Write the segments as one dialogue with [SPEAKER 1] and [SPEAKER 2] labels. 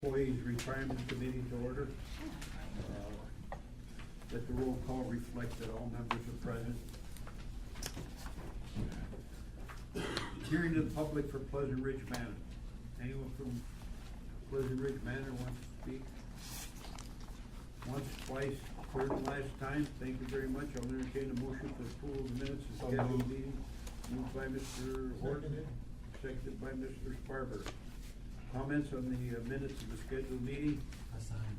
[SPEAKER 1] Employees Retirement Committee to order. Let the roll call reflect that all members are present. Hearing to the public for Pleasant Ridge Manor. Anyone from Pleasant Ridge Manor wants to speak? Once, twice, third and last time. Thank you very much. I'll entertain a motion for approval of the minutes of the scheduled meeting. Moved by Mr. Horton, seconded by Mr. Sparber. Comments on the minutes of the scheduled meeting?
[SPEAKER 2] Assigned.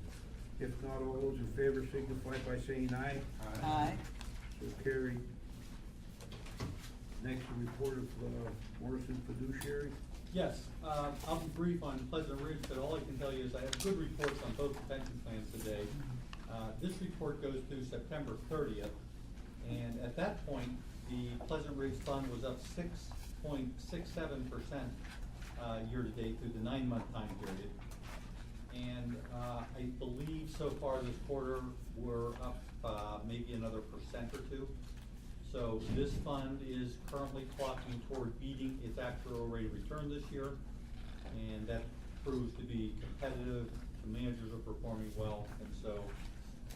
[SPEAKER 1] If not, all those in favor signify by saying aye.
[SPEAKER 2] Aye.
[SPEAKER 1] So carried. Next, a report of Morrison fiduciary.
[SPEAKER 3] Yes, I'll be brief on Pleasant Ridge, but all I can tell you is I have good reports on both pension plans today. This report goes through September 30th, and at that point, the Pleasant Ridge Fund was up 6.67% year-to-date through the 9-month time period. And I believe so far this quarter, we're up maybe another % or two. So this fund is currently clocking toward beating its actual rate of return this year, and that proves to be competitive. The managers are performing well, and so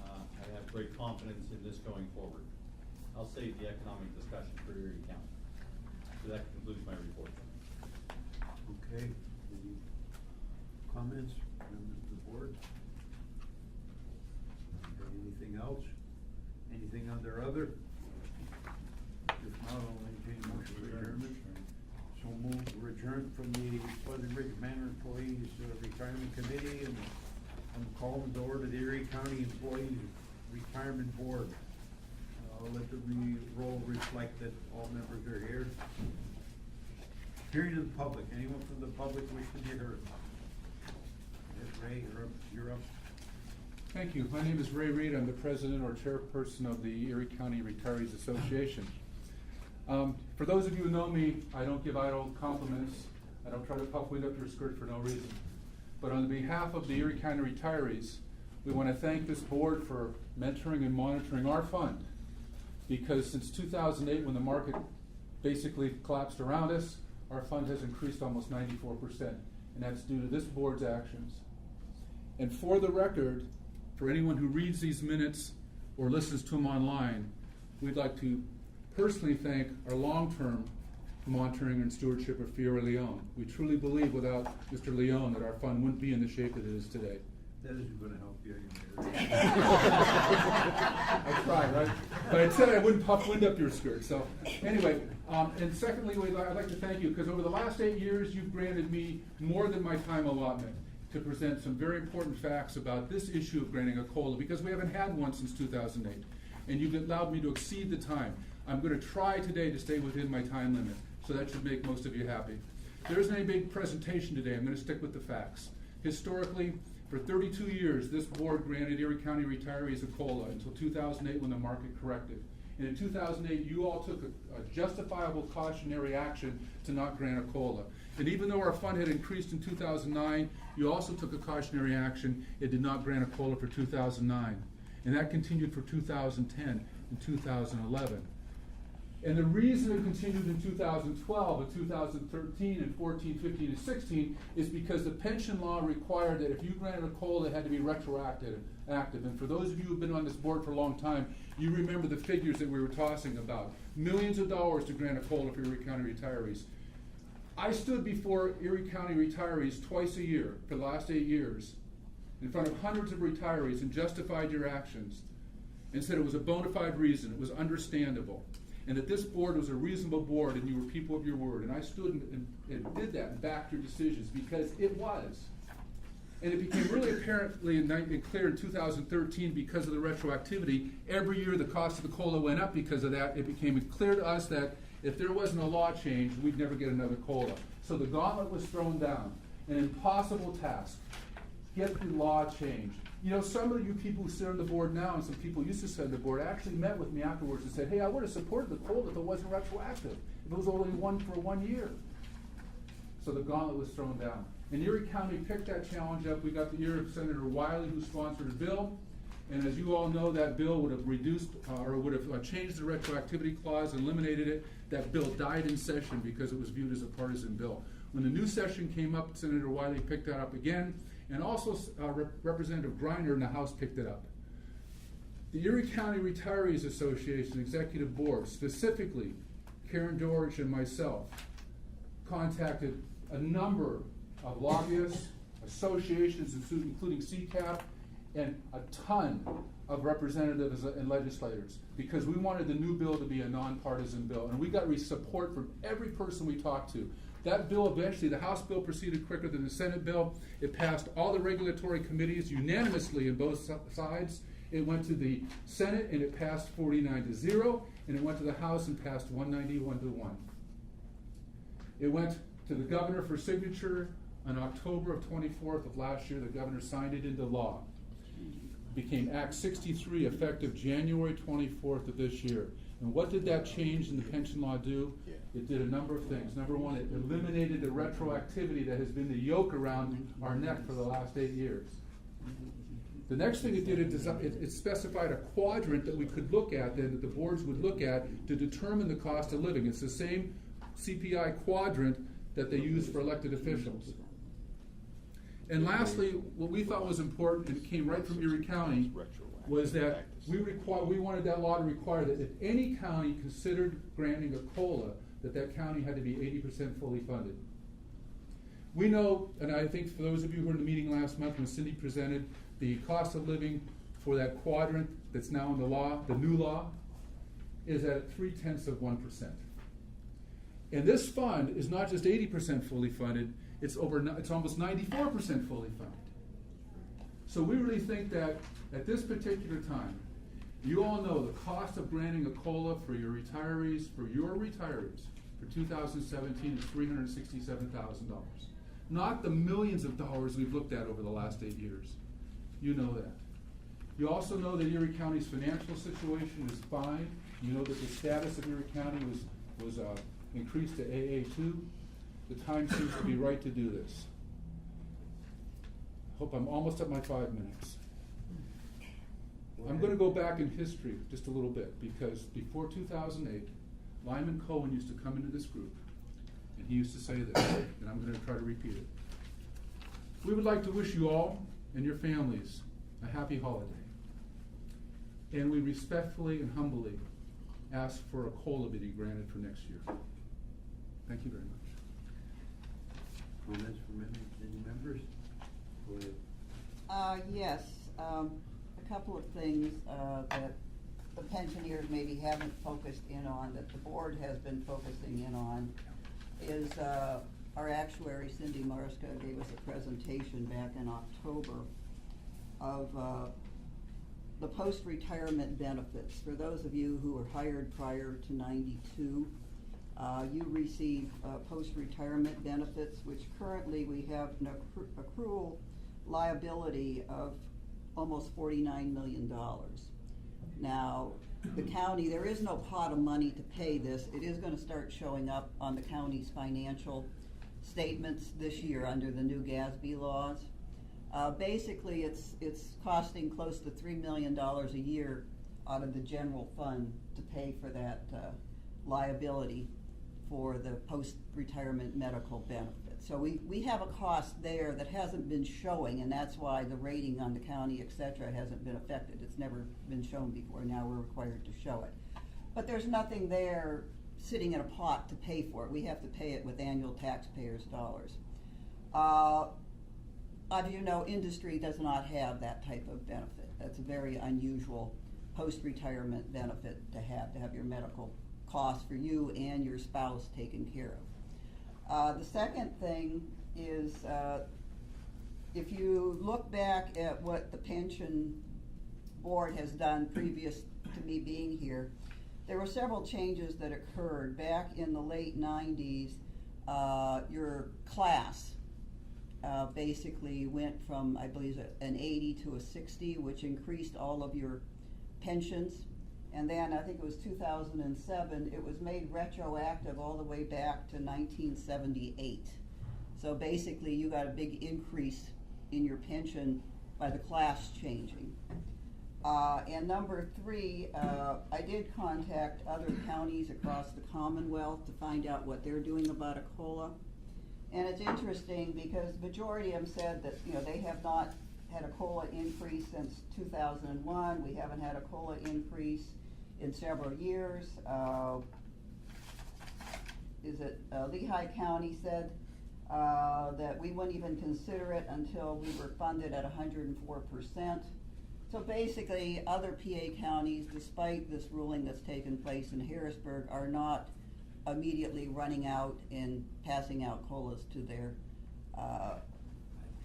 [SPEAKER 3] I have great confidence in this going forward. I'll save the economic discussion for Erie County. So that concludes my report.
[SPEAKER 1] Okay. Any comments, members of the board? Anything else? Anything under other? If not, I'll entertain a motion for adjournment. So moved, we're adjourned from the Pleasant Ridge Manor Employees Retirement Committee, and I'm calling the order to the Erie County Employees Retirement Board. I'll let the roll reflect that all members are here. Hearing to the public. Anyone from the public wish to be heard? Yes, Ray, you're up.
[SPEAKER 4] Thank you. My name is Ray Reed. I'm the president or chairperson of the Erie County Retirees Association. For those of you who know me, I don't give idle compliments. I don't try to puff wind up your skirt for no reason. But on behalf of the Erie County retirees, we want to thank this board for mentoring and monitoring our fund. Because since 2008, when the market basically collapsed around us, our fund has increased almost 94%. And that's due to this board's actions. And for the record, for anyone who reads these minutes or listens to them online, we'd like to personally thank our long-term monitoring and stewardship of Fiora Leone. We truly believe without Mr. Leone that our fund wouldn't be in the shape that it is today.
[SPEAKER 1] That isn't going to help you anymore.
[SPEAKER 4] I tried, right? But I said I wouldn't puff wind up your skirt. So anyway, and secondly, I'd like to thank you because over the last 8 years, you've granted me more than my time allotment to present some very important facts about this issue of granting a COLA, because we haven't had one since 2008. And you've allowed me to exceed the time. I'm going to try today to stay within my time limit, so that should make most of you happy. There isn't any big presentation today. I'm going to stick with the facts. Historically, for 32 years, this board granted Erie County retirees a COLA until 2008 when the market corrected. And in 2008, you all took a justifiable cautionary action to not grant a COLA. And even though our fund had increased in 2009, you also took a cautionary action. It did not grant a COLA for 2009. And that continued for 2010 and 2011. And the reason it continued in 2012 and 2013 and 14, 15, and 16 is because the pension law required that if you granted a COLA, it had to be retroactive. And for those of you who have been on this board for a long time, you remember the figures that we were tossing about. Millions of dollars to grant a COLA for Erie County retirees. I stood before Erie County retirees twice a year for the last 8 years in front of hundreds of retirees and justified your actions and said it was a bona fide reason, it was understandable, and that this board was a reasonable board and you were people of your word. And I stood and did that and backed your decisions because it was. And it became really apparently clear in 2013 because of the retroactivity. Every year the cost of the COLA went up because of that. It became clear to us that if there wasn't a law change, we'd never get another COLA. So the gauntlet was thrown down. An impossible task. Get the law changed. You know, some of you people who sit on the board now and some people used to sit on the board actually met with me afterwards and said, hey, I would have supported the COLA if it wasn't retroactive, if it was only one for 1 year. So the gauntlet was thrown down. And Erie County picked that challenge up. We got the ear of Senator Wiley, who sponsored a bill. And as you all know, that bill would have reduced or would have changed the retroactivity clause, eliminated it. That bill died in session because it was viewed as a partisan bill. When the new session came up, Senator Wiley picked that up again, and also Representative Griner in the House picked it up. The Erie County Retirees Association Executive Board, specifically Karen Dorich and myself, contacted a number of lobbyists, associations, including CCAP, and a ton of representatives and legislators, because we wanted the new bill to be a nonpartisan bill, and we got support from every person we talked to. That bill eventually, the House bill proceeded quicker than the Senate bill. It passed all the regulatory committees unanimously on both sides. It went to the Senate and it passed 49-0, and it went to the House and passed 191-1. It went to the governor for signature on October of 24th of last year. The governor signed it into law. It became Act 63 effective January 24th of this year. And what did that change in the pension law do? It did a number of things. Number one, it eliminated the retroactivity that has been the yoke around our neck for the last 8 years. The next thing it did, it specified a quadrant that we could look at, then that the boards would look at to determine the cost of living. It's the same CPI quadrant that they use for elected officials. And lastly, what we thought was important, and it came right from Erie County, was that we wanted that law to require that if any county considered granting a COLA, that county had to be 80% fully funded. We know, and I think for those of you who were in the meeting last month when Cindy presented, the cost of living for that quadrant that's now in the law, the new law, is at 0.3%. And this fund is not just 80% fully funded, it's almost 94% fully funded. So we really think that at this particular time, you all know the cost of granting a COLA for your retirees, for 2017 is $367,000. Not the millions of dollars we've looked at over the last 8 years. You know that. You also know that Erie County's financial situation is fine. You know that the status of Erie County was increased to AA2. The time seems to be right to do this. Hope I'm almost at my 5 minutes. I'm going to go back in history just a little bit, because before 2008, Lyman Cohen used to come into this group, and he used to say this, and I'm going to try to repeat it. We would like to wish you all and your families a happy holiday. And we respectfully and humbly ask for a COLA to be granted for next year. Thank you very much.
[SPEAKER 1] Comments from any members? Go ahead.
[SPEAKER 2] Yes, a couple of things that the pensioners maybe haven't focused in on, that the board has been focusing in on, is our actuary, Cindy Marska, gave us a presentation back in October of the post-retirement benefits. For those of you who were hired prior to '92, you receive post-retirement benefits, which currently we have an accrual liability of almost $49 million. Now, the county, there is no pot of money to pay this. It is going to start showing up on the county's financial statements this year under the new GASB laws. Basically, it's costing close to $3 million a year out of the general fund to pay for that liability for the post-retirement medical benefit. So we have a cost there that hasn't been showing, and that's why the rating on the county, et cetera, hasn't been affected. It's never been shown before. Now we're required to show it. But there's nothing there sitting in a pot to pay for it. We have to pay it with annual taxpayers' dollars. As you know, industry does not have that type of benefit. That's a very unusual post-retirement benefit to have your medical costs for you and your spouse taken care of. The second thing is, if you look back at what the pension board has done previous to me being here, there were several changes that occurred. Back in the late 90s, your class basically went from, I believe, an 80 to a 60, which increased all of your pensions. And then I think it was 2007, it was made retroactive all the way back to 1978. So basically you got a big increase in your pension by the class changing. And number three, I did contact other counties across the Commonwealth to find out what they're doing about a COLA. And it's interesting because the majority of them said that, you know, they have not had a COLA increase since 2001. We haven't had a COLA increase in several years. Lehigh County said that we wouldn't even consider it until we were funded at 104%. So basically, other PA counties, despite this ruling that's taken place in Harrisburg, are not immediately running out and passing out COLAs to their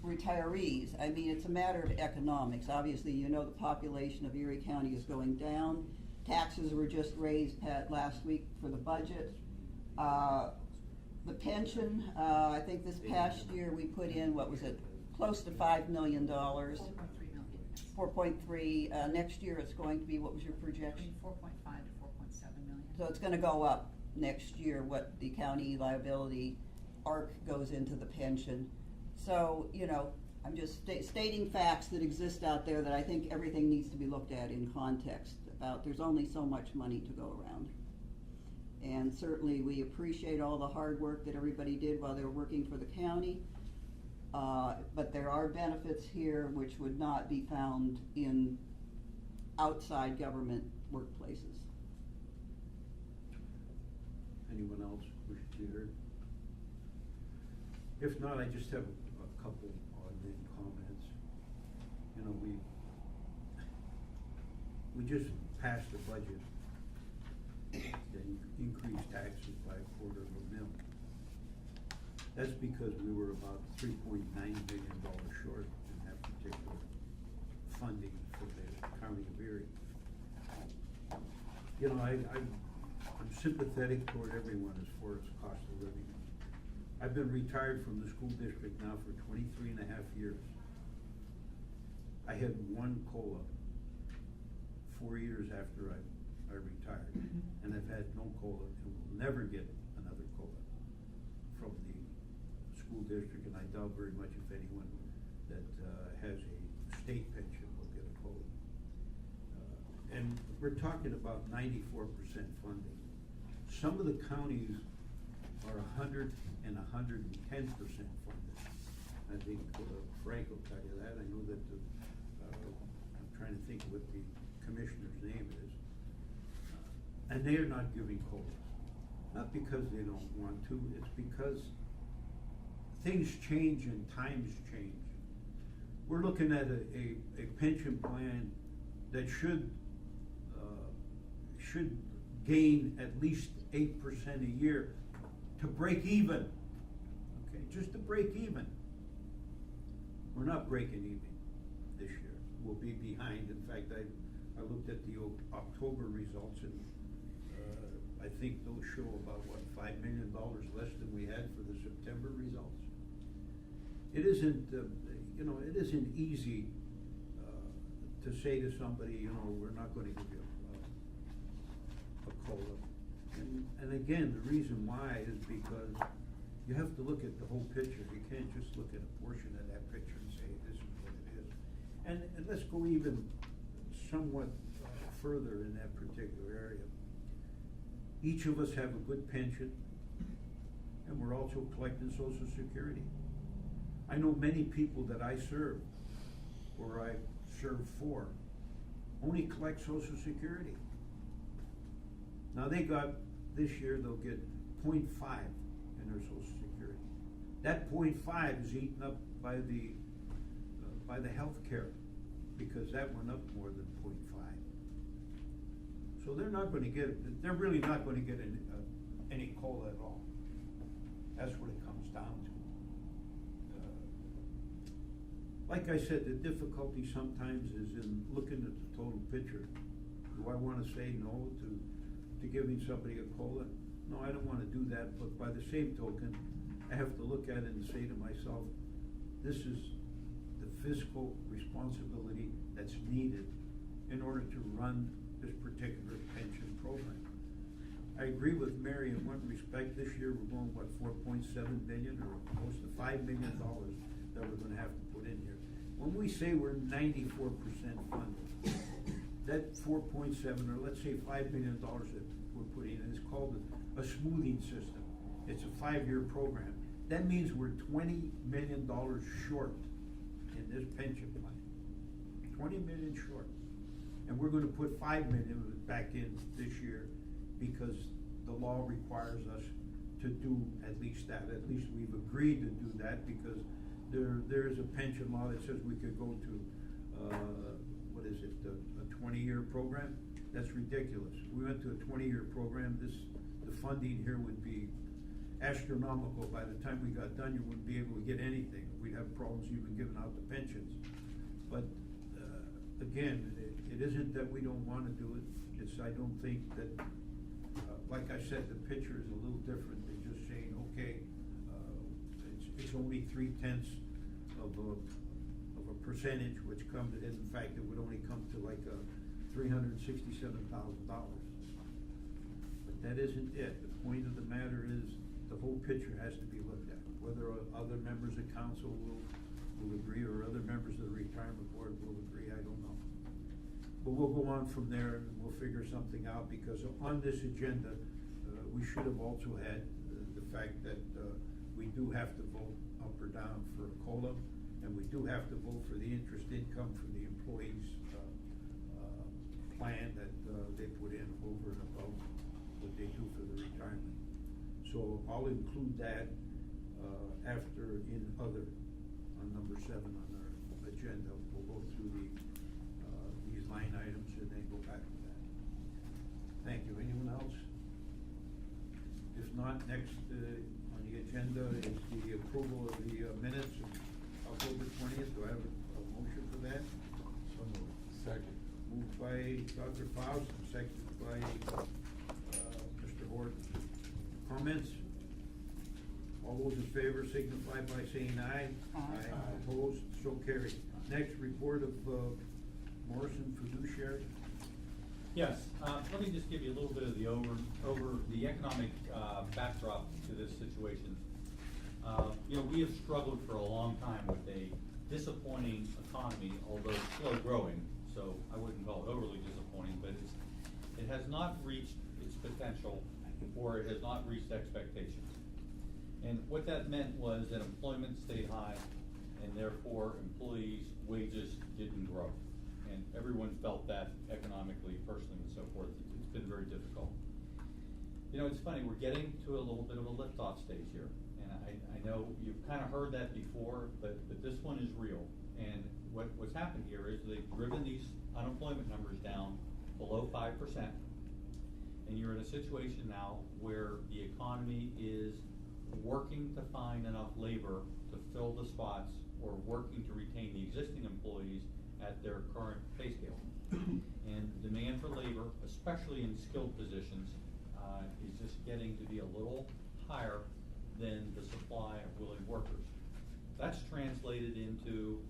[SPEAKER 2] retirees. I mean, it's a matter of economics. Obviously, you know the population of Erie County is going down. Taxes were just raised last week for the budget. The pension, I think this past year we put in, what was it, close to $5 million. 4.3. Next year it's going to be, what was your projection?
[SPEAKER 5] 4.5 to 4.7 million.
[SPEAKER 2] So it's gonna go up next year, what the county liability arc goes into the pension. So, you know, I'm just stating facts that exist out there that I think everything needs to be looked at in context about. There's only so much money to go around. And certainly we appreciate all the hard work that everybody did while they were working for the county. But there are benefits here which would not be found in outside government workplaces.
[SPEAKER 1] Anyone else wish to be heard? If not, I just have a couple odd comments. You know, we just passed a budget that increased taxes by $250,000. That's because we were about $3.9 billion short in that particular funding for the county of Erie. You know, I'm sympathetic toward everyone as far as cost of living. I've been retired from the school district now for 23 and a half years. I had one COLA 4 years after I retired, and I've had no COLA and will never get another COLA from the school district, and I doubt very much if anyone that has a state pension will get a COLA. And we're talking about 94% funding. Some of the counties are 100 and 110% funded. I think Frank will tell you that. I know that I'm trying to think what the commissioner's name is. And they are not giving COLAs. Not because they don't want to, it's because things change and times change. We're looking at a pension plan that should gain at least 8% a year to break even. Okay, just to break even. We're not breaking even this year. We'll be behind. In fact, I looked at the October results, and I think those show about, what, $5 million less than we had for the September results. It isn't, you know, it isn't easy to say to somebody, you know, we're not going to give you a COLA. And again, the reason why is because you have to look at the whole picture. You can't just look at a portion of that picture and say, this is what it is. And let's go even somewhat further in that particular area. Each of us have a good pension, and we're also collecting Social Security. I know many people that I serve, or I serve for, only collect Social Security. Now this year they'll get 0.5 in their Social Security. That 0.5 is eaten up by the health care, because that went up more than 0.5. So they're really not going to get any COLA at all. That's what it comes down to. Like I said, the difficulty sometimes is in looking at the total picture. Do I want to say no to giving somebody a COLA? No, I don't want to do that, but by the same token, I have to look at it and say to myself, this is the fiscal responsibility that's needed in order to run this particular pension program. I agree with Mary in one respect. This year we're going, what, 4.7 billion or close to $5 million that we're going to have to put in here. When we say we're 94% funded, that 4.7, or let's say $5 million that we're putting in is called a smoothing system. It's a 5-year program. That means we're $20 million short in this pension plan. 20 million short. And we're gonna put 5 million of it back in this year because the law requires us to do at least that. At least we've agreed to do that because there is a pension law that says we could go to, what is it, a 20-year program? That's ridiculous. We went to a 20-year program, the funding here would be astronomical. By the time we got done, you wouldn't be able to get anything. We'd have problems even giving out the pensions. But, again, it isn't that we don't wanna do it, it's I don't think that, like I said, the picture is a little different than just saying, okay, it's only 0.3% of a percentage, which comes, in fact, it would only come to like $367,000. But that isn't it. The point of the matter is, the whole picture has to be looked at. Whether other members of council will agree, or other members of the retirement board will agree, I don't know. But we'll go on from there and we'll figure something out, because on this agenda, we should have also had the fact that we do have to vote up or down for COLA, and we do have to vote for the interest income from the employees' plan that they put in over and above what they do for the retirement. So I'll include that after in other, on number 7 on our agenda. We'll go through these line items and then go back to that. Thank you. Anyone else? If not, next on the agenda is the approval of the minutes of October 20th. Do I have a motion for that?
[SPEAKER 4] So moved. Second.
[SPEAKER 1] Moved by Dr. Faust, seconded by Mr. Horton. Comments? All those in favor signify by saying aye.
[SPEAKER 2] Aye.
[SPEAKER 1] Opposed, so carried. Next, report of Morrison fiduciary.
[SPEAKER 3] Yes, let me just give you a little bit of the over the economic backdrop to this situation. You know, we have struggled for a long time with a disappointing economy, although slow growing. So I wouldn't call it overly disappointing, but it has not reached its potential, or it has not reached expectations. And what that meant was that employment stayed high, and therefore employees' wages didn't grow. And everyone felt that economically, personally, and so forth. It's been very difficult. You know, it's funny, we're getting to a little bit of a liftoff stage here. And I know you've kind of heard that before, but this one is real. And what's happened here is they've driven these unemployment numbers down below 5%. And you're in a situation now where the economy is working to find enough labor to fill the spots, or working to retain the existing employees at their current pay scale. And demand for labor, especially in skilled positions, is just getting to be a little higher than the supply of willing workers. That's translated into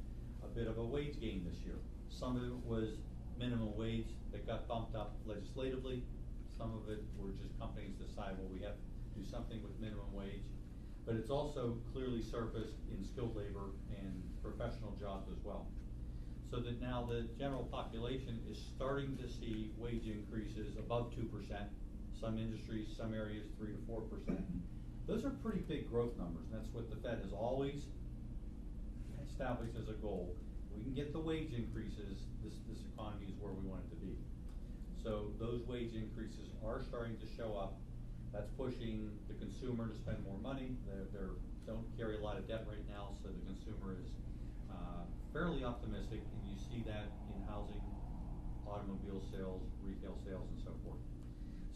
[SPEAKER 3] a bit of a wage gain this year. Some of it was minimum wage that got bumped up legislatively. Some of it were just companies decide, well, we have to do something with minimum wage. But it's also clearly surfaced in skilled labor and professional jobs as well. So that now the general population is starting to see wage increases above 2%, some industries, some areas 3 to 4%. Those are pretty big growth numbers, and that's what the Fed has always established as a goal. We can get the wage increases, this economy is where we want it to be. So those wage increases are starting to show up. That's pushing the consumer to spend more money. They don't carry a lot of debt right now, so the consumer is fairly optimistic, and you see that in housing, automobile sales, retail sales, and so forth.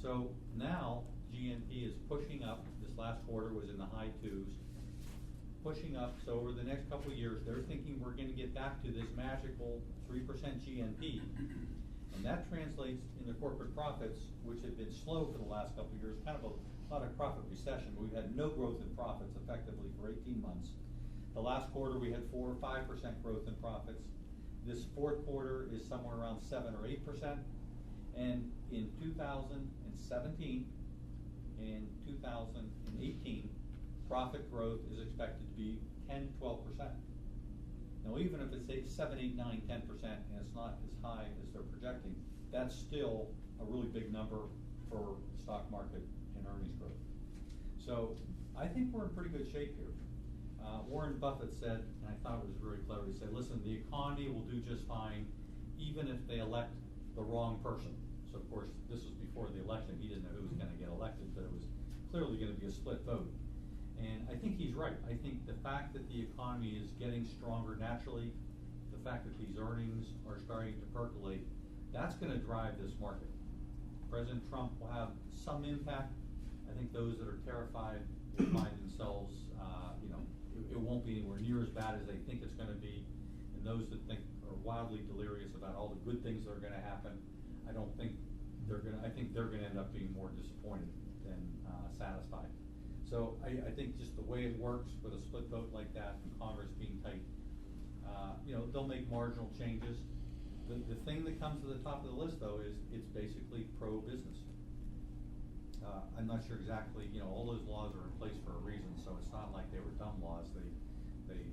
[SPEAKER 3] So now GNP is pushing up. This last quarter was in the high 2s, pushing up. So over the next couple of years, they're thinking we're going to get back to this magical 3% GNP. And that translates into corporate profits, which have been slow for the last couple of years, kind of not a profit recession. We've had no growth in profits effectively for 18 months. The last quarter we had 4 or 5% growth in profits. This fourth quarter is somewhere around 7 or 8%. And in 2017 and 2018, profit growth is expected to be 10, 12%. Now, even if it's 7, 8, 9, 10%, and it's not as high as they're projecting, that's still a really big number for the stock market and earnings growth. So I think we're in pretty good shape here. Warren Buffett said, and I thought it was very clever, he said, listen, the economy will do just fine even if they elect the wrong person. So of course, this was before the election, he didn't know who was gonna get elected, but it was clearly gonna be a split vote. And I think he's right. I think the fact that the economy is getting stronger naturally, the fact that these earnings are starting to percolate, that's gonna drive this market. President Trump will have some impact. I think those that are terrified will find themselves, it won't be anywhere near as bad as they think it's gonna be. And those that think are wildly delirious about all the good things that are gonna happen, I think they're gonna end up being more disappointed than satisfied. So I think just the way it works with a split vote like that and Congress being tight, they'll make marginal changes. The thing that comes to the top of the list though is it's basically pro-business. I'm not sure exactly, all those laws are in place for a reason, so it's not like they were dumb laws.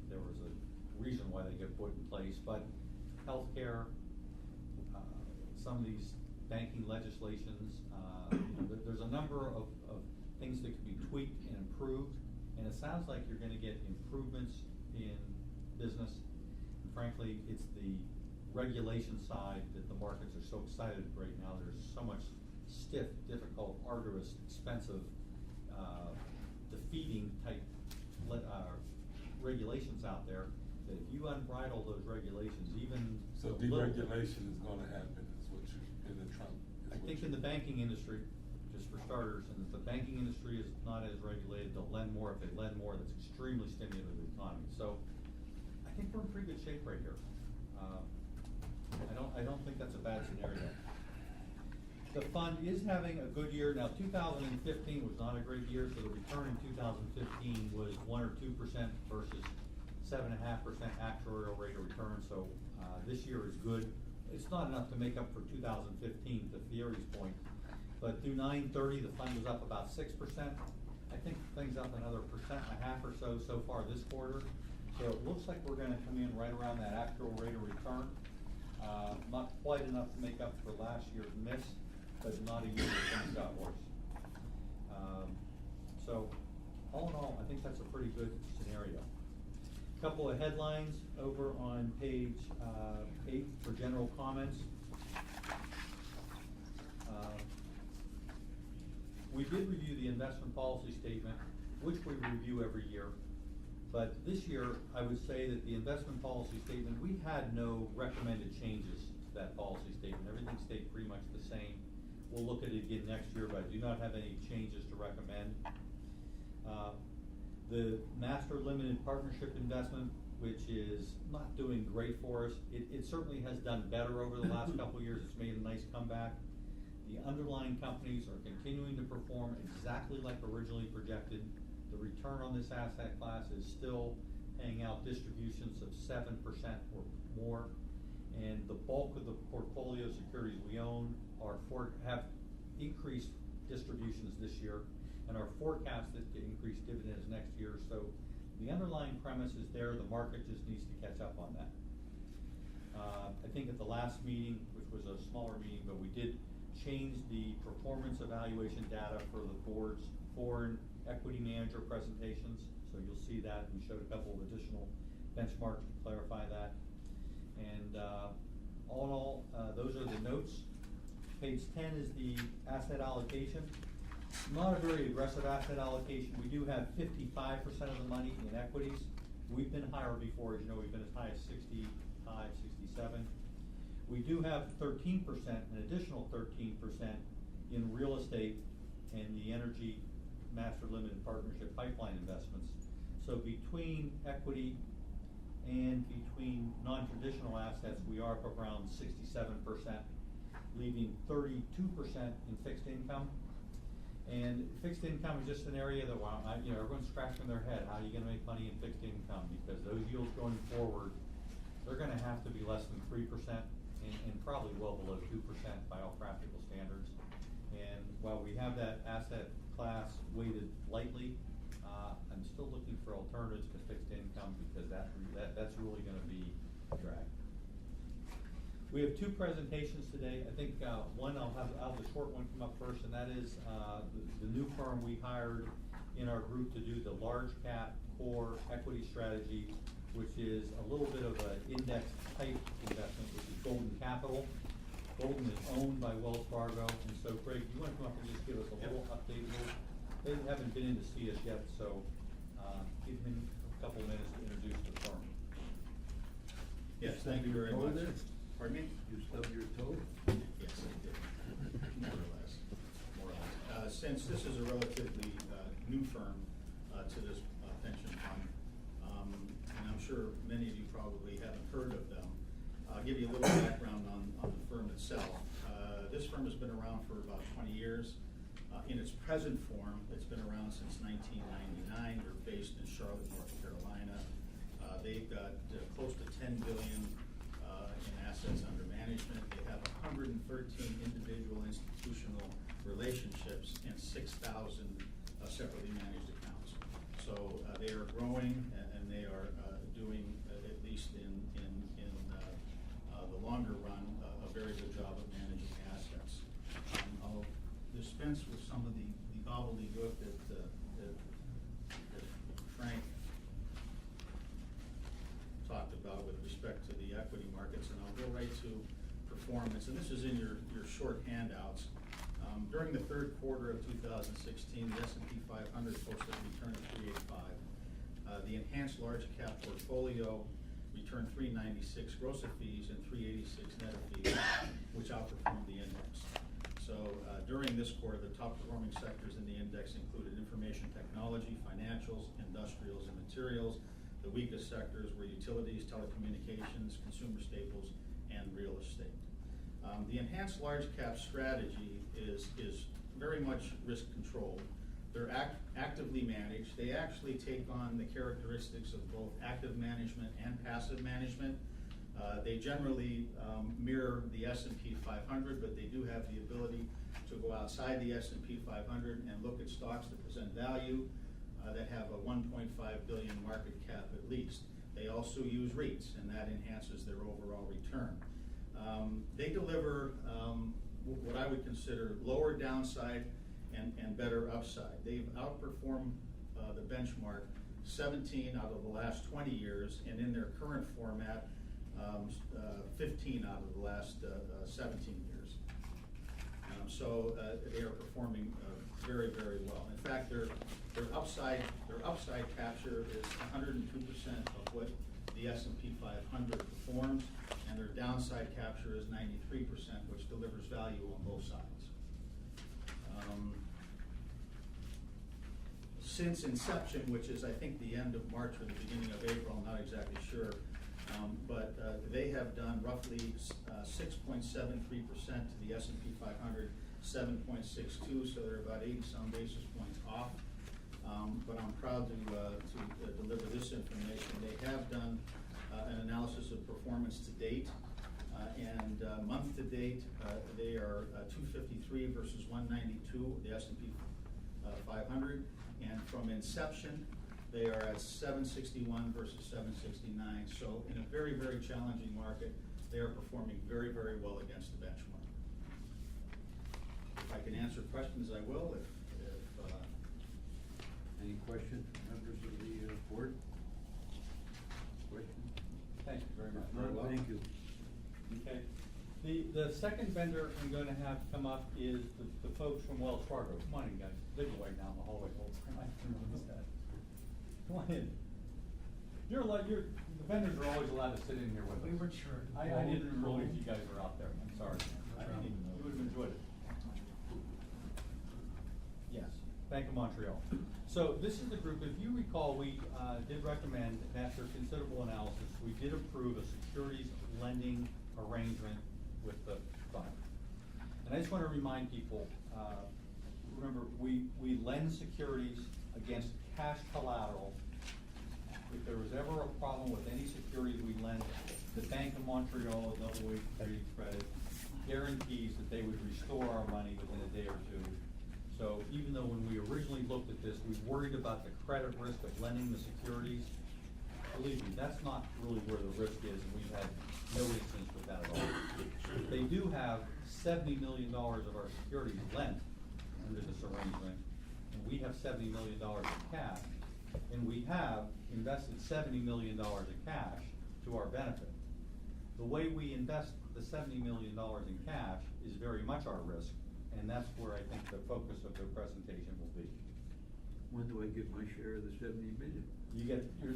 [SPEAKER 3] There was a reason why they get put in place, but healthcare, some of these banking legislations, there's a number of things that can be tweaked and improved, and it sounds like you're gonna get improvements in business. And frankly, it's the regulation side that the markets are so excited right now. There's so much stiff, difficult, arduous, expensive, defeating type regulations out there, that if you unbridle those regulations, even
[SPEAKER 6] So
[SPEAKER 3] a little bit-
[SPEAKER 6] deregulation is gonna happen, is what you, in the Trump.
[SPEAKER 3] I think in the banking industry, just for starters, and if the banking industry is not as regulated, they'll lend more. If they lend more, that's extremely stimulative to the economy. So I think we're in pretty good shape right here. I don't think that's a bad scenario. The fund is having a good year. Now, 2015 was not a great year, so the return in 2015 was 1 or 2% versus 7.5% actuarial rate of return. So this year is good. It's not enough to make up for 2015, to Fiore's point. But through 9/30, the fund was up about 6%. I think the thing's up another 1.5% or so far this quarter. So it looks like we're gonna come in right around that actual rate of return. Not quite enough to make up for last year's miss, but not a year that things got worse. So all in all, I think that's a pretty good scenario. Couple of headlines over on page 8 for general comments. We did review the investment policy statement, which we review every year. But this year, I would say that the investment policy statement, we had no recommended changes to that policy statement. Everything stayed pretty much the same. We'll look at it again next year, but I do not have any changes to recommend. The master limited partnership investment, which is not doing great for us, it certainly has done better over the last couple of years. It's made a nice comeback. The underlying companies are continuing to perform exactly like originally projected. The return on this asset class is still paying out distributions of 7% or more. And the bulk of the portfolio securities we own have increased distributions this year and are forecasted to increase dividends next year. So the underlying premise is there. The market just needs to catch up on that. I think at the last meeting, which was a smaller meeting, but we did change the performance evaluation data for the board's foreign equity manager presentations. So you'll see that. We showed a couple of additional benchmarks to clarify that. And all in all, those are the notes. Page 10 is the asset allocation. Not a very aggressive asset allocation. We do have 55% of the money in equities. We've been higher before, as you know, we've been as high as 65, 67. We do have 13%, an additional 13% in real estate and the energy master limited partnership pipeline investments. So between equity and between non-traditional assets, we are up around 67%, leaving 32% in fixed income. And fixed income is just an area that, everyone's scratching their head. How are you gonna make money in fixed income? Because those yields going forward, they're gonna have to be less than 3% and probably well below 2% by all practical standards. And while we have that asset class weighted lightly, I'm still looking for alternatives to fixed income because that's really gonna be a drag. We have two presentations today. I think one, I'll have the short one come up first, and that is the new firm we hired in our group to do the large cap core equity strategy, which is a little bit of an index type investment, which is Golden Capital. Golden is owned by Wells Fargo, and so Craig, you wanna come up and just give us a little update? They haven't been in to see us yet, so, give them a couple minutes to introduce the firm.
[SPEAKER 7] Yes, thank you very
[SPEAKER 1] Toe
[SPEAKER 7] much.
[SPEAKER 1] there?
[SPEAKER 7] Pardon me?
[SPEAKER 1] You stub your toe?
[SPEAKER 7] Yes, I did, more or less, more or less. Since this is a relatively, new firm, to this, pension fund, and I'm sure many of you probably haven't heard of them, I'll give you a little background on the firm itself. This firm has been around for about 20 years. In its present form, it's been around since 1999. They're based in Charlotte, North Carolina. They've got close to $10 billion in assets under management. They have 113 individual institutional relationships and 6,000 separately managed accounts. So they are growing, and they are doing, at least in the longer run, a very good job of managing assets. I'll dispense with some of the gobbledygook that Frank talked about with respect to the equity markets, and I'll go right to performance. And this is in your short handouts. During the third quarter of 2016, the S&P 500 posted a return of 385. The enhanced large cap portfolio returned 396 gross of fees and 386 net of fees, which outperformed the index. So during this quarter, the top performing sectors in the index included information technology, financials, industrials, and materials. The weakest sectors were utilities, telecommunications, consumer staples, and real estate. The enhanced large cap strategy is very much risk controlled. They're actively managed. They actually take on the characteristics of both active management and passive management. They generally mirror the S&P 500, but they do have the ability to go outside the S&P 500 and look at stocks that present value, that have a 1.5 billion market cap at least. They also use REITs, and that enhances their overall return. They deliver what I would consider lower downside and better upside. They've outperformed the benchmark 17 out of the last 20 years, and in their current format, 15 out of the last 17 years. So they are performing very, very well. In fact, their upside capture is 102% of what the S&P 500 performs, and their downside capture is 93%, which delivers value on both sides. Since inception, which is I think the end of March or the beginning of April, I'm not exactly sure, but they have done roughly 6.73% to the S&P 500, 7.62, so they're about 80-some basis points off. But I'm proud to deliver this information. They have done an analysis of performance to date, and month to date, they are 253 versus 192, the S&P 500, and from inception, they are at 761 versus 769. So in a very, very challenging market, they are performing very, very well against the benchmark. If I can answer questions, I will.
[SPEAKER 1] Any questions, members of the board? Questions?
[SPEAKER 3] Thank you very much.
[SPEAKER 1] None, thank you.
[SPEAKER 3] Okay. The second vendor I'm going to have come up is the folks from Wells Fargo. Come on in, guys. They've been waiting out in the hallway the whole time. I didn't notice that. Come on in. The vendors are always allowed to sit in here with us.
[SPEAKER 8] We were sure.
[SPEAKER 3] I didn't realize you guys were out there. I'm sorry. I didn't even know. You would have enjoyed it. Yes, Bank of Montreal. So this is the group, if you recall, we did recommend, after considerable analysis, we did approve a securities lending arrangement with the fund. And I just want to remind people, remember, we lend securities against cash collateral. If there was ever a problem with any securities we lend, the Bank of Montreal, double A credit, guarantees that they would restore our money within a day or two. So even though when we originally looked at this, we worried about the credit risk of lending the securities, believe me, that's not really where the risk is, and we've had no instance with that at all. They do have $70 million of our securities lent under this arrangement, and we have $70 million in cash, and we have invested $70 million in cash to our benefit. The way we invest the $70 million in cash is very much our risk, and that's where I think the focus of the presentation will be.
[SPEAKER 1] When do I get my share of the 70 million?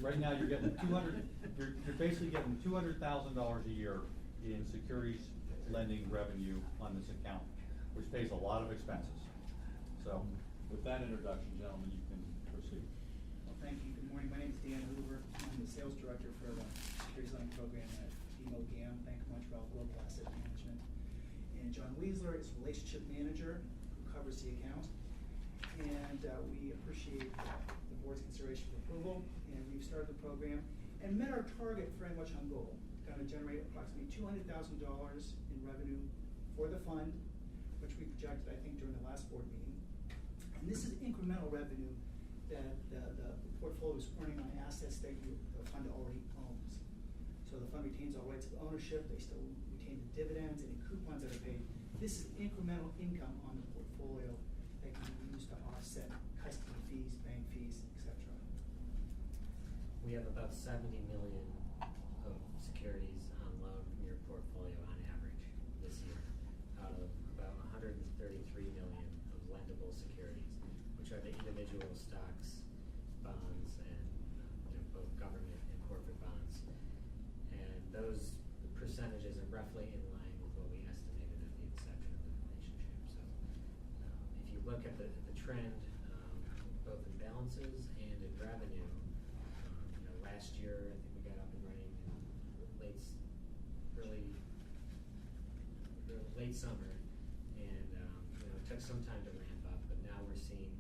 [SPEAKER 3] Right now, you're getting you're basically getting $200,000 a year in securities lending revenue on this account, which pays a lot of expenses. So, with that introduction, gentlemen, you can proceed.
[SPEAKER 8] Well, thank you. Good morning. My name is Dan Hoover. I'm the sales director for the securities lending program at BMO GAM, Bank of Montreal Global Asset Management. And John Weisler is relationship manager who covers the account. And we appreciate the board's consideration for approval. And we've started the program and met our target very much on goal. Going to generate approximately $200,000 in revenue for the fund, which we projected, I think, during the last board meeting. And this is incremental revenue that the portfolio is earning on assets that the fund already owns. So the fund retains all rights of ownership. They still retain the dividends, any coupons that are paid. This is incremental income on the portfolio that can be used to offset custody fees, bank fees, etc.
[SPEAKER 9] We have about 70 million of securities on loan from your portfolio on average this year, out of about 133 million of lendable securities, which are the individual stocks, bonds, and both government and corporate bonds. And those percentages are roughly in line with what we estimated at the inception of the relationship. So if you look at the trend, both in balances and in revenue, last year I think we got up and running in late summer, and it took some time to ramp up, but now we're seeing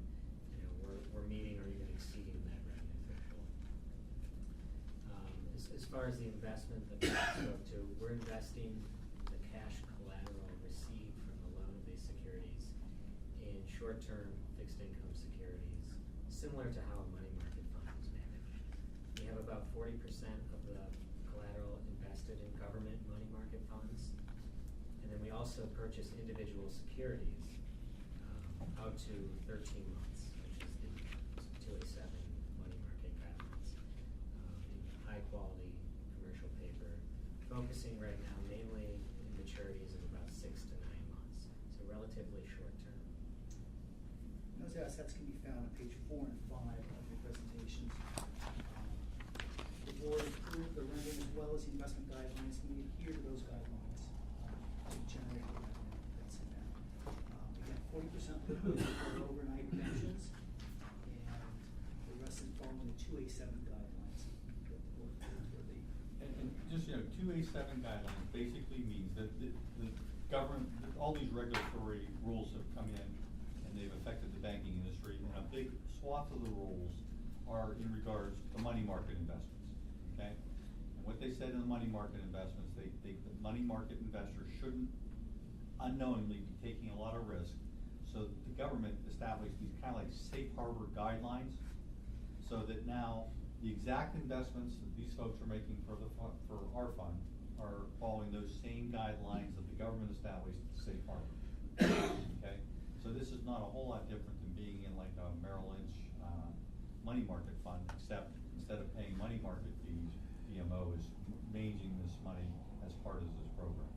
[SPEAKER 9] we're meeting or even exceeding that revenue threshold. As far as the investment that we spoke to, we're investing the cash collateral received from the loan of these securities in short-term fixed income securities, similar to how a money market fund is managed. We have about 40% of the collateral invested in government money market funds, and then we also purchase individual securities out to 13 months, which is the 287 money market guidelines, in high quality commercial paper, focusing right now mainly in maturities of about 6 to 9 months, so relatively short term.
[SPEAKER 8] Those assets can be found on page 4 and 5 of your presentations. The board approved the lending as well as the investment guidelines, and we adhere to those guidelines to generate the revenue that's in there. Again, 40% liquid for overnight redemptions, and the rest is following the 2A7 guidelines that the board approved for the.
[SPEAKER 3] And just, 2A7 guidelines basically means that the government, all these regulatory rules have come in and they've affected the banking industry, and a big swath of the rules are in regards to money market investments, okay? And what they said in the money market investments, the money market investor shouldn't unknowingly be taking a lot of risk, so the government established these kind of like safe harbor guidelines, so that now the exact investments that these folks are making for our fund are following those same guidelines that the government established safe harbor. Okay, so this is not a whole lot different than being in like a Merrill Lynch money market fund, except instead of paying money market fees, BMO is managing this money as part of this program.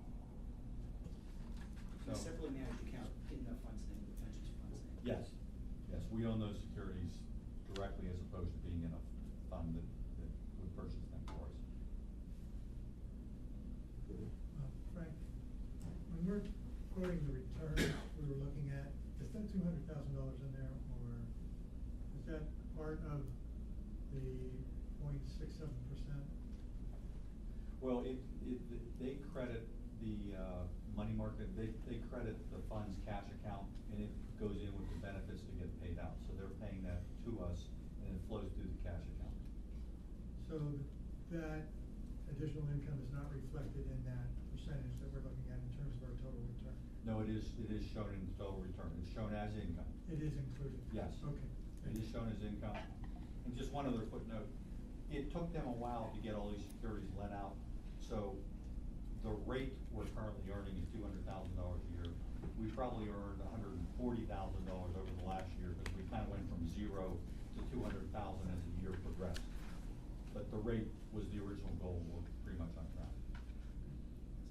[SPEAKER 8] A separately managed account in the fund's name, the pension fund's name.
[SPEAKER 3] Yes, we own those securities directly as opposed to being in a fund that would purchase them for us.
[SPEAKER 10] Frank, when we're quoting the returns we were looking at, is that $200,000 in there, or is that part of the 0.67%?
[SPEAKER 3] Well, they credit the money market, they credit the fund's cash account, and it goes in with the benefits to get paid out. So they're paying that to us, and it flows through the cash account.
[SPEAKER 10] So that additional income is not reflected in that percentage that we're looking at in terms of our total return?
[SPEAKER 3] No, it is shown in total return. It's shown as income.
[SPEAKER 10] It is included?
[SPEAKER 3] Yes.
[SPEAKER 10] Okay.
[SPEAKER 3] It is shown as income. And just one other footnote, it took them a while to get all these securities lent out. So the rate we're currently earning is $200,000 a year. We probably earned $140,000 over the last year because we kind of went from 0 to 200,000 as the year progressed. But the rate was the original goal, we're pretty much on track.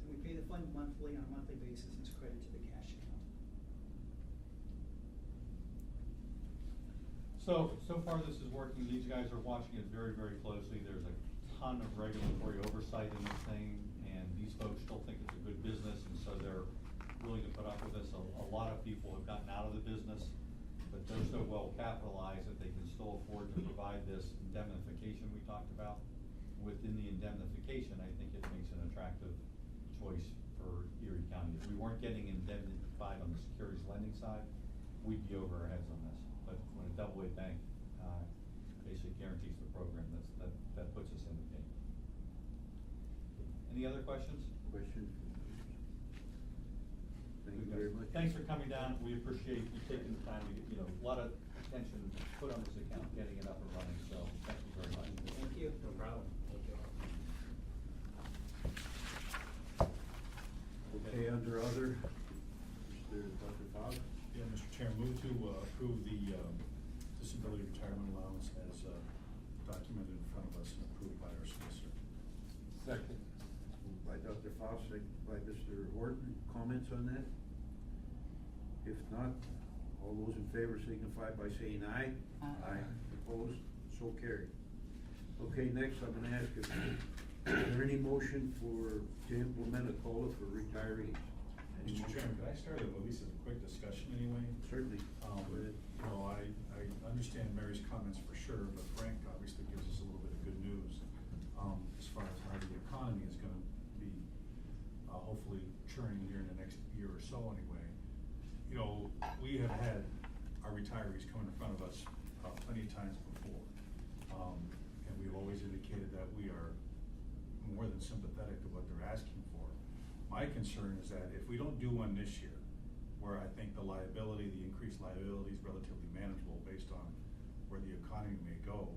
[SPEAKER 8] So we pay the fund monthly, on a monthly basis, and it's credited to the cash account.
[SPEAKER 3] So far this is working, these guys are watching it very, very closely, there's a ton of regulatory oversight in this thing, and these folks still think it's a good business, and so they're willing to put up with this. A lot of people have gotten out of the business, but they're so well capitalized that they can still afford to provide this indemnification we talked about. Within the indemnification, I think it makes an attractive choice for Erie County. If we weren't getting indemnified on the securities lending side, we'd be over our heads on this. But when a double A bank, basically guarantees the program, that puts us in the game. Any other questions?
[SPEAKER 1] Questions? Thank you very much.
[SPEAKER 3] Thanks for coming down, we appreciate you taking the time to get, a lot of attention put on this account, getting it up and running, so thank you very much.
[SPEAKER 8] Thank you.
[SPEAKER 9] No problem, thank you all.
[SPEAKER 1] Okay, under other, Mr. Dr. Fowler?
[SPEAKER 11] Yeah, Mr. Chairman, move to approve the disability retirement allowance as documented in front of us and approved by our solicitor.
[SPEAKER 6] Second.
[SPEAKER 1] Moved by Dr. Faust, second by Mr. Horton. Comments on that? If not, all those in favor signify by saying aye.
[SPEAKER 2] Aye.
[SPEAKER 1] Opposed? So carried. Okay, next I'm gonna ask if, is there any motion to implement a COLA for retirees?
[SPEAKER 11] Mr. Chairman, could I start at least as a quick discussion anyway?
[SPEAKER 1] Certainly. Go ahead.
[SPEAKER 11] I understand Mary's comments for sure, but Frank obviously gives us a little bit of good news, as far as how the economy is gonna be, hopefully churning here in the next year or so anyway. We have had our retirees come in front of us, plenty of times before. And we've always indicated that we are more than sympathetic to what they're asking for. My concern is that if we don't do one this year, where I think the increased liability is relatively manageable based on where the economy may go,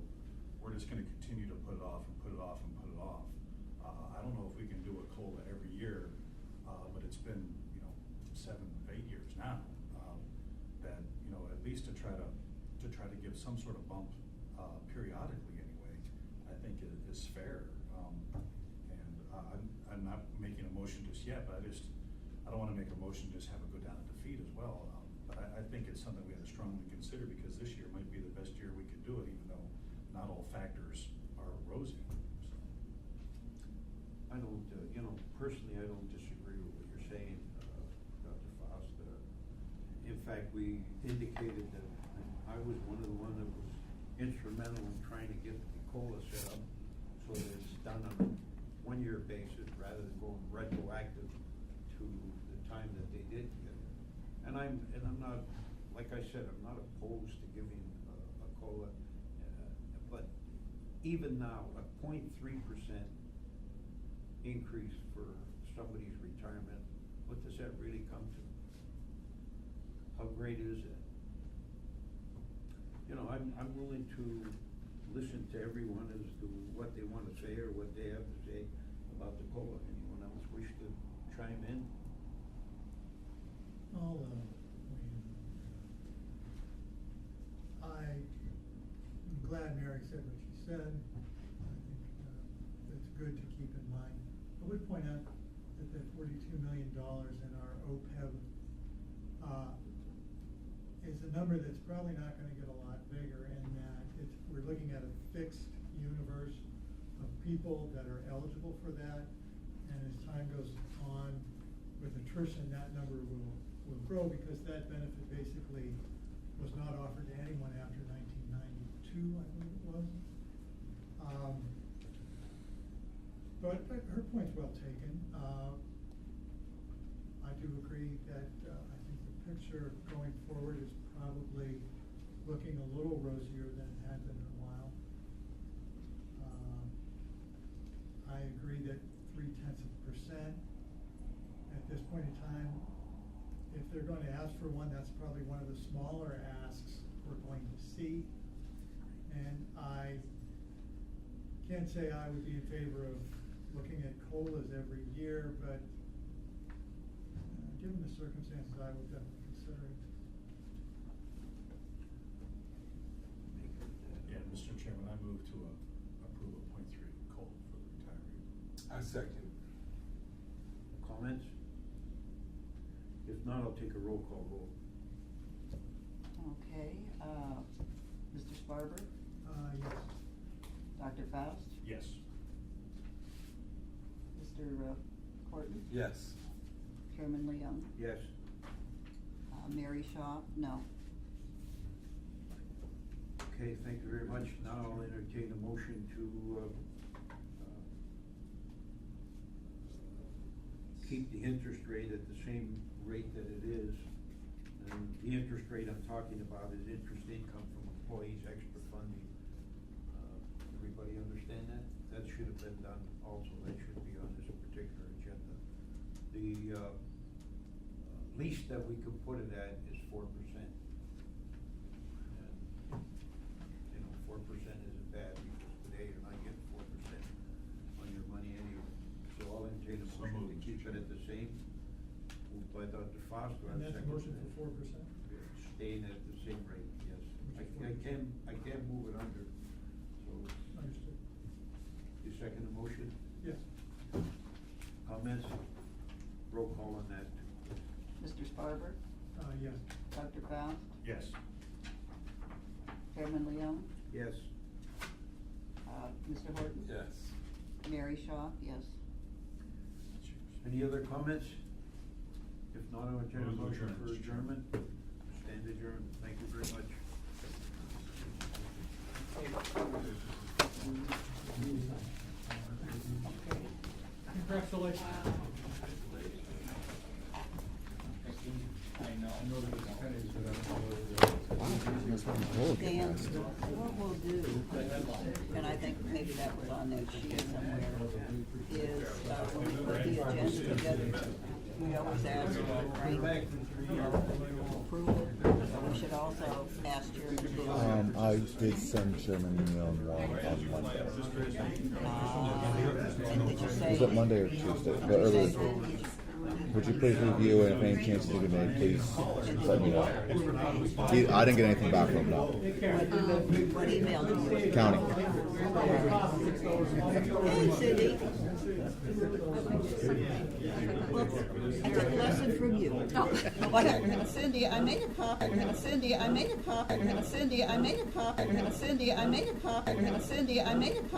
[SPEAKER 11] we're just gonna continue to put it off and put it off and put it off. I don't know if we can do a COLA every year, but it's been, 7, 8 years now, that, at least to try to give some sort of bump, periodically anyway, I think it is fair. And I'm not making a motion just yet, but I don't wanna make a motion, just have it go down in defeat as well. But I think it's something we have to strongly consider, because this year might be the best year we could do it, even though not all factors are rosy, so.
[SPEAKER 1] I don't, personally, I don't disagree with what you're saying, Dr. Faust. In fact, we indicated that I was one of the ones that was instrumental in trying to get the COLA set up so that it's done on a one-year basis rather than going retroactive to the time that they did get it. And I'm not, like I said, I'm not opposed to giving a COLA, but even now, a 0.3% increase for somebody's retirement, what does that really come to? How great is it? I'm willing to listen to everyone as to what they want to say or what they have to say about the COLA. Anyone else wish to chime in?
[SPEAKER 10] I'm glad Mary said what she said. I think that's good to keep in mind. I would point out that the $42 million in our OPEB is a number that's probably not gonna get a lot bigger, in that we're looking at a fixed universe of people that are eligible for that, and as time goes on with attrition, that number will grow, because that benefit basically was not offered to anyone after 1992, I believe it was. But her point's well taken. I do agree that I think the picture going forward is probably looking a little rosier than it had been in a while. I agree that 0.3% at this point in time, if they're going to ask for one, that's probably one of the smaller asks we're going to see. And I can't say I would be in favor of looking at COLAs every year, but given the circumstances, I would definitely consider it.
[SPEAKER 11] move to approve a 0.3 COLA for the retiree.
[SPEAKER 6] I second.
[SPEAKER 1] Comments? If not, I'll take a roll call vote.
[SPEAKER 2] Okay, Mr. Sparber,
[SPEAKER 10] Yes.
[SPEAKER 2] Dr. Faust,
[SPEAKER 11] Yes.
[SPEAKER 2] Mr. Horton,
[SPEAKER 6] Yes.
[SPEAKER 2] Chairman Leon,
[SPEAKER 1] Yes.
[SPEAKER 2] Mary Shaw, no.
[SPEAKER 1] Okay, thank you very much. Now I'll entertain a motion to, keep the interest rate at the same rate that it is. And the interest rate I'm talking about is interest income from employees, extra funding. Everybody understand that? That should have been done also, that should be on this particular agenda. The, least that we can put it at is 4%. And, you know, 4% isn't bad, because today you're not getting 4% on your money anyway. So I'll entertain a
[SPEAKER 11] So
[SPEAKER 1] motion to
[SPEAKER 11] moved,
[SPEAKER 1] keep
[SPEAKER 11] Mr.
[SPEAKER 1] it at the same. Moved by Dr. Foster,
[SPEAKER 10] And that's a
[SPEAKER 1] second.
[SPEAKER 10] motion for 4%?
[SPEAKER 1] Staying at the same rate, yes. I can't move it under, so.
[SPEAKER 10] Understood.
[SPEAKER 1] You second the motion?
[SPEAKER 10] Yes.
[SPEAKER 1] Comments? Roll call on that.
[SPEAKER 2] Mr. Sparber,
[SPEAKER 10] Yes.
[SPEAKER 2] Dr. Faust,
[SPEAKER 11] Yes.
[SPEAKER 2] Chairman Leon,
[SPEAKER 1] Yes.
[SPEAKER 2] Mr. Horton,
[SPEAKER 6] Yes.
[SPEAKER 2] Mary Shaw, yes.
[SPEAKER 1] Any other comments? If not, I'll entertain a
[SPEAKER 11] Move to
[SPEAKER 1] motion
[SPEAKER 11] adjourn,
[SPEAKER 1] for
[SPEAKER 11] Mr. Chairman.
[SPEAKER 1] adjournment. Stand adjourned. Thank you very much.
[SPEAKER 3] Congratulations.
[SPEAKER 4] I know that it's pennies, but I don't know.
[SPEAKER 2] Dan, what we'll do, and I think maybe that was on that sheet somewhere, is when we put the agenda together, we always ask for rank approval, but we should also ask Jerry to.
[SPEAKER 12] I did send Chairman an email on Monday.
[SPEAKER 2] And did you say?
[SPEAKER 12] Was it Monday or Tuesday? But
[SPEAKER 2] Did you
[SPEAKER 12] earlier.
[SPEAKER 2] say-
[SPEAKER 12] Would you please review and if any changes to be made, please let me know. I didn't get anything back from them, no.
[SPEAKER 2] What email did you?
[SPEAKER 12] County.
[SPEAKER 2] Hey, Cindy. Well, I took a lesson from you. What? Cindy, I made a copy. Cindy, I made a copy. Cindy, I made a copy. Cindy, I made a copy. Cindy, I made a copy.